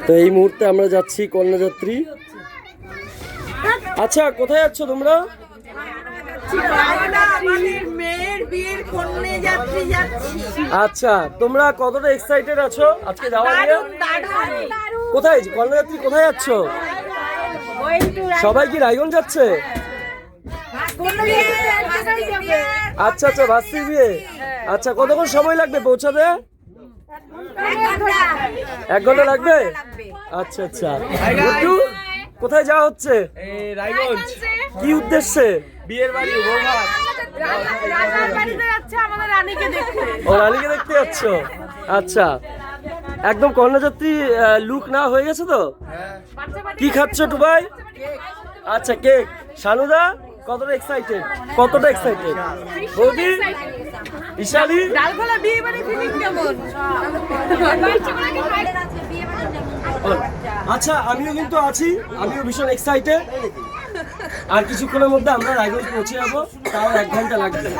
তো এই মুহূর্তে আমরা যাচ্ছি কন্যাযাত্রী। আচ্ছা, কোথায় যাচ্ছ তোমরা? আচ্ছা, তোমরা কতটা এক্সাইটেড আছো আজকে যাওয়া নিয়ে? কোথায় কন্যাযাত্রী, কোথায় যাচ্ছ? সবাই কি রায়গঞ্জ যাচ্ছে? আচ্ছা আচ্ছা, ভাস্তির বিয়ে। আচ্ছা, কতক্ষণ সময় লাগবে পৌঁছাতে? 1 ঘন্টা লাগবে। আচ্ছা আচ্ছা, একটু কোথায় যাওয়া হচ্ছে? রায়গঞ্জ। কি উদ্দেশ্যে? বিয়ের বাড়ি, ও, রানীকে দেখতে যাচ্ছ? আচ্ছা, একদম কন্যাযাত্রী লুক না হয়ে গেছে তো? কি খাচ্ছ টুবাই? আচ্ছা, কেক। শানুদা কতটা এক্সাইটেড? কতটা এক্সাইটেড? বৌদি, ইশালি? আচ্ছা, আমিও কিন্তু আছি, আমিও ভীষণ এক্সাইটেড। আর কিছুক্ষণের মধ্যে আমরা রায়গঞ্জ পৌঁছে যাবো, তাও 1 ঘন্টা লাগবে।